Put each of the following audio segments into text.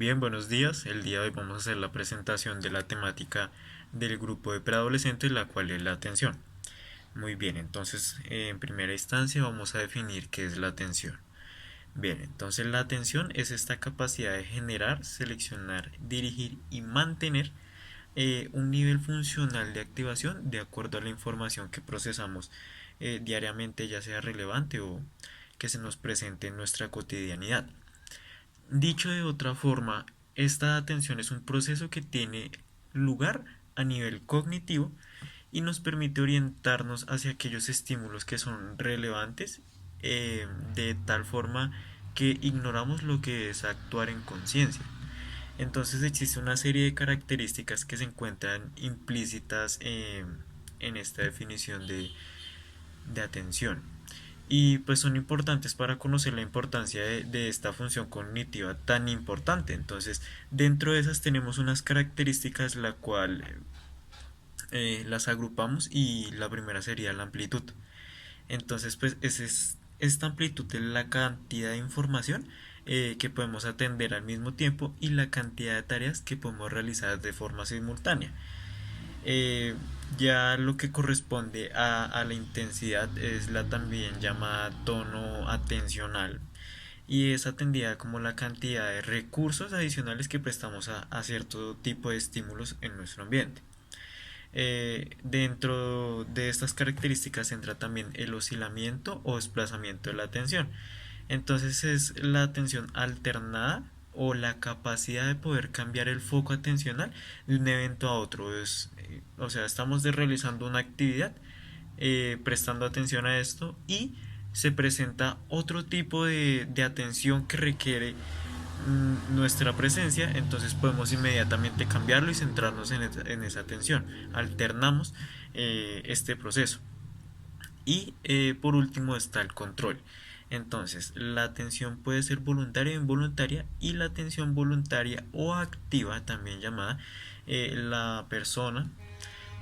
Bien, buenos días. El día de hoy vamos a hacer la presentación de la temática del grupo de preadolescentes, la cual es la atención. Muy bien, entonces en primera instancia vamos a definir qué es la atención. Bien, entonces la atención es esta capacidad de generar, seleccionar, dirigir y mantener un nivel funcional de activación de acuerdo a la información que procesamos diariamente, ya sea relevante o que se nos presente en nuestra cotidianidad. Dicho de otra forma, esta atención es un proceso que tiene lugar a nivel cognitivo y nos permite orientarnos hacia aquellos estímulos que son relevantes, de tal forma que ignoramos lo que es actuar en conciencia. Entonces existe una serie de características que se encuentran implícitas en esta definición de atención. Y pues son importantes para conocer la importancia de esta función cognitiva tan importante. Entonces, dentro de esas tenemos unas características la cual las agrupamos y la primera sería la amplitud. Entonces, pues esta amplitud es la cantidad de información que podemos atender al mismo tiempo y la cantidad de tareas que podemos realizar de forma simultánea. Eh, ya lo que corresponde a la intensidad es la también llamada tono atencional y es atendida como la cantidad de recursos adicionales que prestamos a cierto tipo de estímulos en nuestro ambiente. Dentro de estas características entra también el oscilamiento o desplazamiento de la atención. Entonces es la atención alternada o la capacidad de poder cambiar el foco atencional de un evento a otro. O sea, estamos realizando una actividad, prestando atención a esto y se presenta otro tipo de atención que requiere nuestra presencia, entonces podemos inmediatamente cambiarlo y centrarnos en esa atención. Alternamos este proceso. Y por último está el control. Entonces, la atención puede ser voluntaria o involuntaria y la atención voluntaria o activa, también llamada, la persona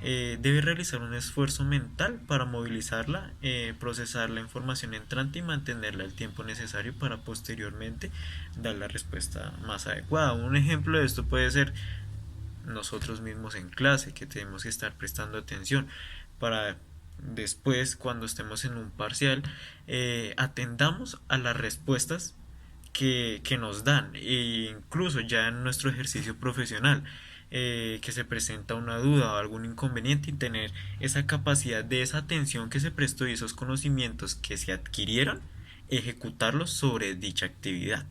debe realizar un esfuerzo mental para movilizarla, procesar la información entrante y mantenerla el tiempo necesario para posteriormente dar la respuesta más adecuada. Un ejemplo de esto puede ser nosotros mismos en clase, que tenemos que estar prestando atención para después, cuando estemos en un parcial, atendamos a las respuestas que nos dan, e incluso ya en nuestro ejercicio profesional, que se presenta una duda o algún inconveniente y tener esa capacidad de esa atención que se prestó y esos conocimientos que se adquirieron, ejecutarlos sobre dicha actividad.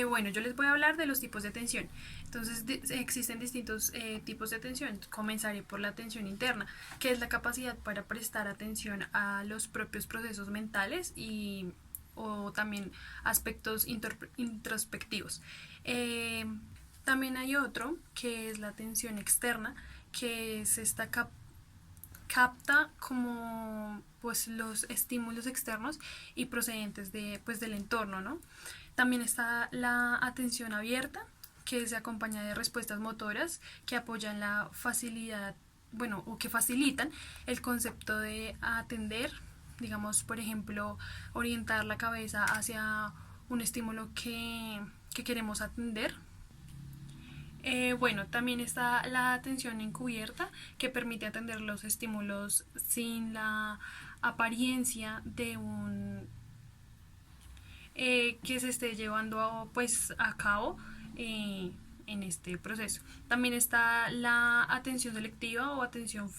Bueno, yo les voy a hablar de los tipos de atención. Entonces, existen distintos tipos de atención. Comenzaré por la atención interna, que es la capacidad para prestar atención a los propios procesos mentales y o también aspectos introspectivos. Eh, También hay otro que es la atención externa, que es esta capta como pues los estímulos externos y procedentes de pues del entorno, ¿no? También está la atención abierta, que se acompaña de respuestas motoras que apoyan la facilidad, bueno, o que facilitan el concepto de atender, digamos, por ejemplo, orientar la cabeza hacia un estímulo que queremos atender. Bueno, también está la atención encubierta, que permite atender los estímulos sin la apariencia de un que se esté llevando pues a cabo en este proceso. También está la atención selectiva o atención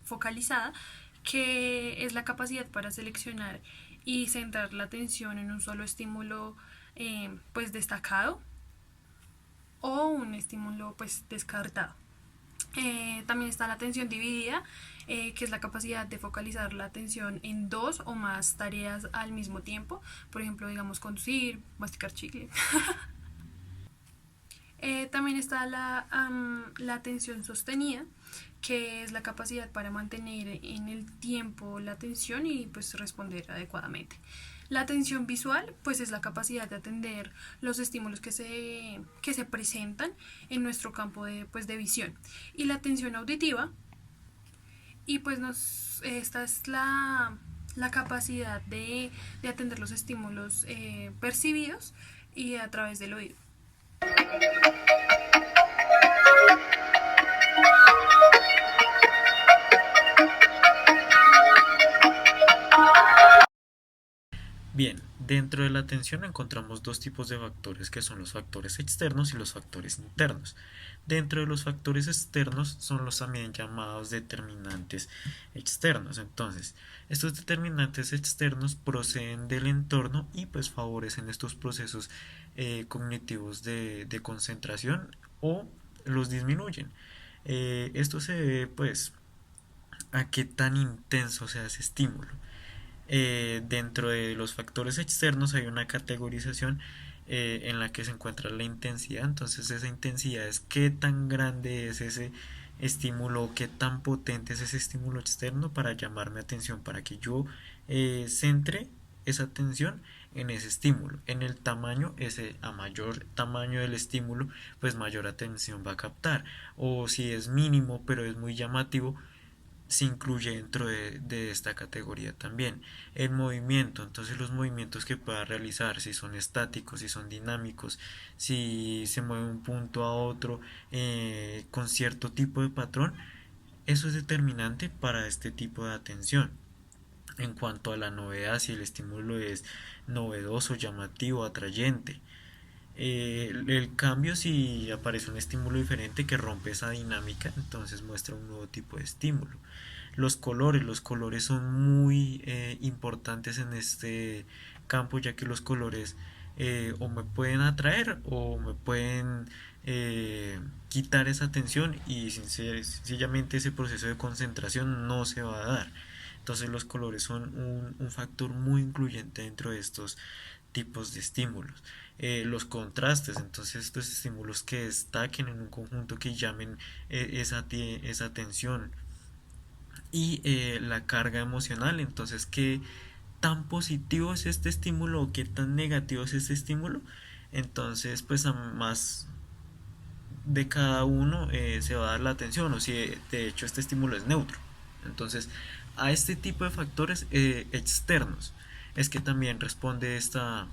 focalizada, que es la capacidad para seleccionar y centrar la atención en un solo estímulo pues destacado o un estímulo pues descartado. También está la atención dividida, que es la capacidad de focalizar la atención en dos o más tareas al mismo tiempo. Por ejemplo, digamos, conducir, masticar chicle. También está la atención sostenida, que es la capacidad para mantener en el tiempo la atención y pues responder adecuadamente. La atención visual pues es la capacidad de atender los estímulos que se presentan en nuestro campo pues, de visión. Y la atención auditiva y pues esta es la capacidad de atender los estímulos percibidos y a través del oído. Bien, dentro de la atención encontramos dos tipos de factores que son los factores externos y los factores internos. Dentro de los factores externos son los también llamados determinantes externos. Entonces, estos determinantes externos proceden del entorno y pues favorecen estos procesos cognitivos de concentración o los disminuyen. Esto se debe pues a qué tan intenso sea ese estímulo. Dentro de los factores externos hay una categorización en la que se encuentra la intensidad. Entonces esa intensidad es qué tan grande es ese estímulo, qué tan potente es ese estímulo externo para llamar mi atención, para que yo centre esa atención en ese estímulo. En el tamaño, a mayor tamaño del estímulo, pues mayor atención va a captar. O si es mínimo pero es muy llamativo, se incluye dentro de esta categoría también. El movimiento, entonces los movimientos que pueda realizar, si son estáticos, si son dinámicos, si se mueve un punto a otro con cierto tipo de patrón, eso es determinante para este tipo de atención. En cuanto a la novedad, si el estímulo es novedoso, llamativo, atrayente. El cambio, si aparece un estímulo diferente que rompe esa dinámica, entonces muestra un nuevo tipo de estímulo. Los colores son muy importantes en este campo, ya que los colores o me pueden atraer o me pueden quitar esa atención y sencillamente ese proceso de concentración no se va a dar. Entonces los colores son un factor muy incluyente dentro de estos tipos de estímulos. Los contrastes, entonces estos estímulos que destaquen en un conjunto, que llamen esa atención. Y la carga emocional, entonces qué tan positivo es este estímulo o qué tan negativo es este estímulo. Entonces pues a más de cada uno se va a dar la atención, o si de hecho este estímulo es neutro. Entonces a este tipo de factores externos es que también responde esta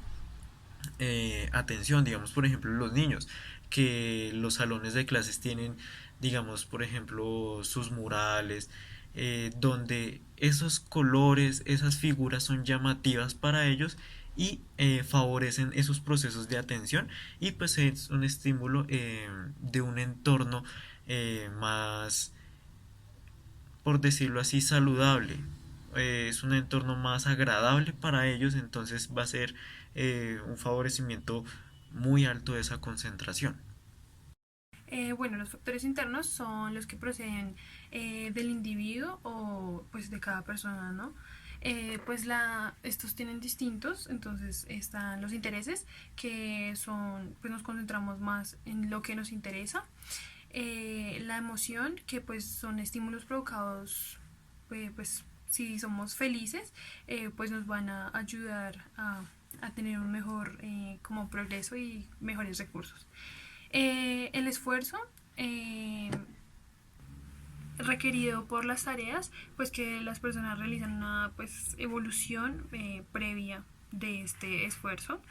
atención. Digamos, por ejemplo, los niños, que los salones de clases tienen, digamos, por ejemplo, sus murales, donde esos colores, esas figuras son llamativas para ellos y favorecen esos procesos de atención, y pues es un estímulo de un entorno más, por decirlo así, saludable. Es un entorno más agradable para ellos, entonces va a ser un favorecimiento muy alto de esa concentración. Bueno, los factores internos son los que proceden del individuo o pues de cada persona, ¿no? Estos tienen distintos, entonces están los intereses, que son, pues nos concentramos más en lo que nos interesa. La emoción, que pues son estímulos provocados, pues si somos felices, pues nos van a ayudar a tener un mejor como progreso y mejores recursos. El esfuerzo requerido por las tareas, pues que las personas realizan una pues evolución previa de este esfuerzo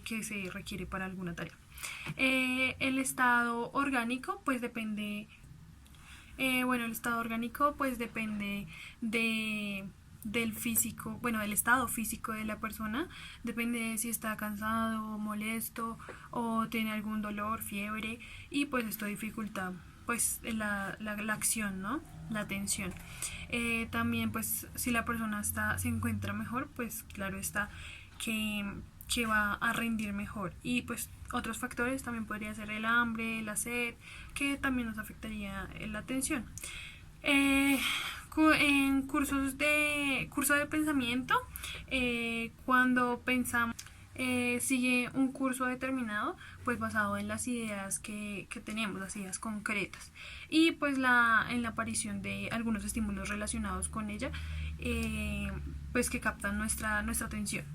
que se requiere para alguna tarea. El estado orgánico pues depende el estado orgánico pues depende del físico, bueno, del estado físico de la persona, depende de si está cansado, molesto o tiene algún dolor, fiebre, y pues esto dificulta pues la acción, ¿no? La atención. También pues si la persona se encuentra mejor, pues claro está que, que va a rendir mejor. Y pues otros factores también podría ser el hambre, la sed, que también nos afectaría la atención. Eh, en curso de pensamiento, cuando pensamos sigue un curso determinado, pues basado en las ideas que tenemos, las ideas concretas. Y pues en la aparición de algunos estímulos relacionados con ella, pues que captan nuestra atención.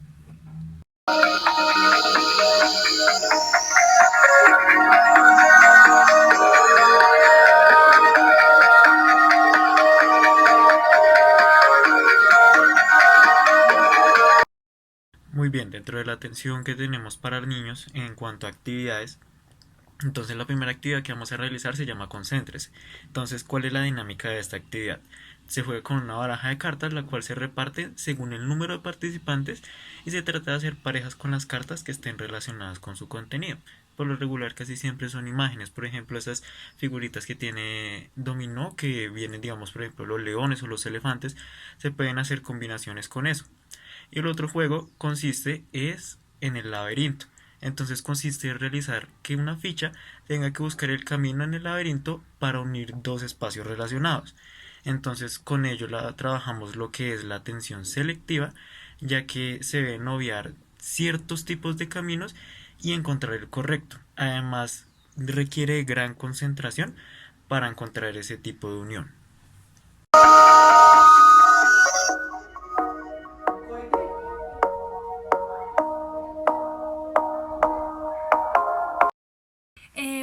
Muy bien, dentro de la atención que tenemos para niños en cuanto a actividades, entonces la primera actividad que vamos a realizar se llama concéntrese. Entonces, ¿cuál es la dinámica de esta actividad? Se juega con una baraja de cartas, la cual se reparte según el número de participantes y se trata de hacer parejas con las cartas que estén relacionadas con su contenido. Por lo regular casi siempre son imágenes, por ejemplo esas figuritas que tiene dominó, que vienen digamos por ejemplo los leones o los elefantes, se pueden hacer combinaciones con eso. Y el otro juego consiste es en el laberinto. Entonces consiste en realizar que una ficha tenga que buscar el camino en el laberinto para unir dos espacios relacionados. Entonces con ello trabajamos lo que es la atención selectiva, ya que se deben obviar ciertos tipos de caminos y encontrar el correcto. Además requiere gran concentración para encontrar ese tipo de unión.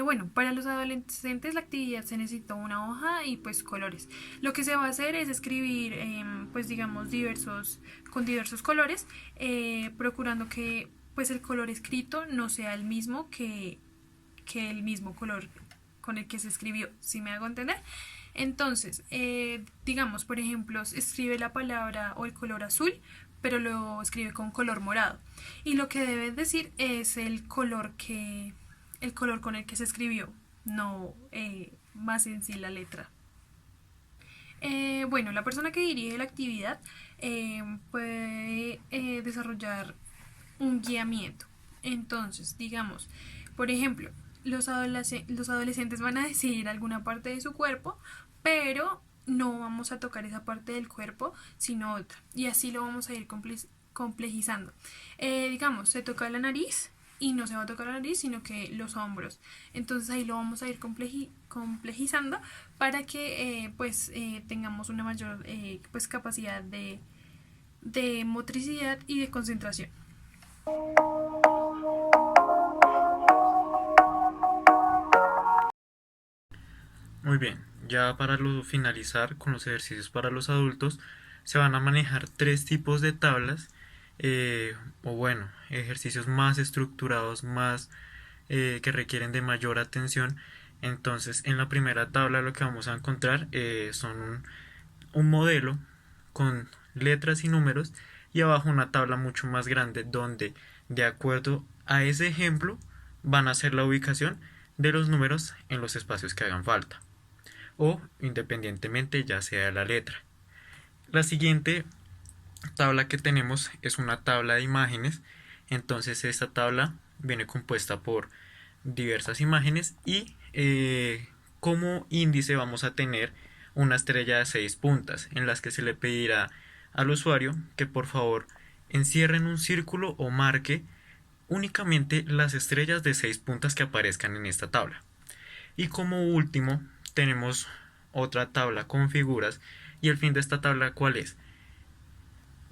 Bueno, para los adolescentes la actividad se necesita una hoja y pues colores. Lo que se va a hacer es escribir, pues digamos, con diversos colores, procurando que pues el color escrito no sea el mismo que el mismo color con el que se escribió, si me hago entender. Entonces, digamos, por ejemplo, escribe la palabra o el color azul, pero lo escribe con color morado. Y lo que debe decir es el color con el que se escribió, no más en sí la letra. Bueno, la persona que dirige la actividad puede desarrollar un guiamiento. Entonces, digamos, por ejemplo, los adolescentes van a decidir alguna parte de su cuerpo, pero no vamos a tocar esa parte del cuerpo, sino otra. Y así lo vamos a ir complejizando. Digamos, se toca la nariz y no se va a tocar la nariz, sino que los hombros. Entonces ahí lo vamos a ir complejizando para que pues tengamos una mayor pues capacidad de motricidad y de concentración. Muy bien, ya para finalizar con los ejercicios para los adultos, se van a manejar tres tipos de tablas, o bueno, ejercicios más estructurados, más que requieren de mayor atención. Entonces, en la primera tabla lo que vamos a encontrar son un modelo con letras y números y abajo una tabla mucho más grande donde de acuerdo a ese ejemplo van a hacer la ubicación de los números en los espacios que hagan falta o independientemente ya sea la letra. La siguiente tabla que tenemos es una tabla de imágenes, entonces esta tabla viene compuesta por diversas imágenes y como índice vamos a tener una estrella de 6 puntas en las que se le pedirá al usuario que por favor encierre en un círculo o marque únicamente las estrellas de 6 puntas que aparezcan en esta tabla. Y como último tenemos otra tabla con figuras y el fin de esta tabla ¿cuál es?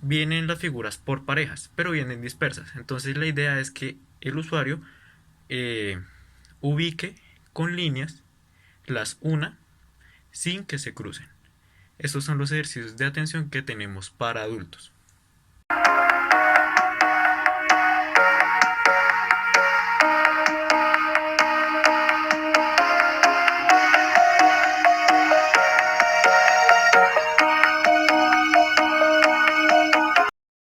Vienen las figuras por parejas, pero vienen dispersas. Entonces la idea es que el usuario eh, ubique con líneas las una sin que se crucen. Estos son los ejercicios de atención que tenemos para adultos.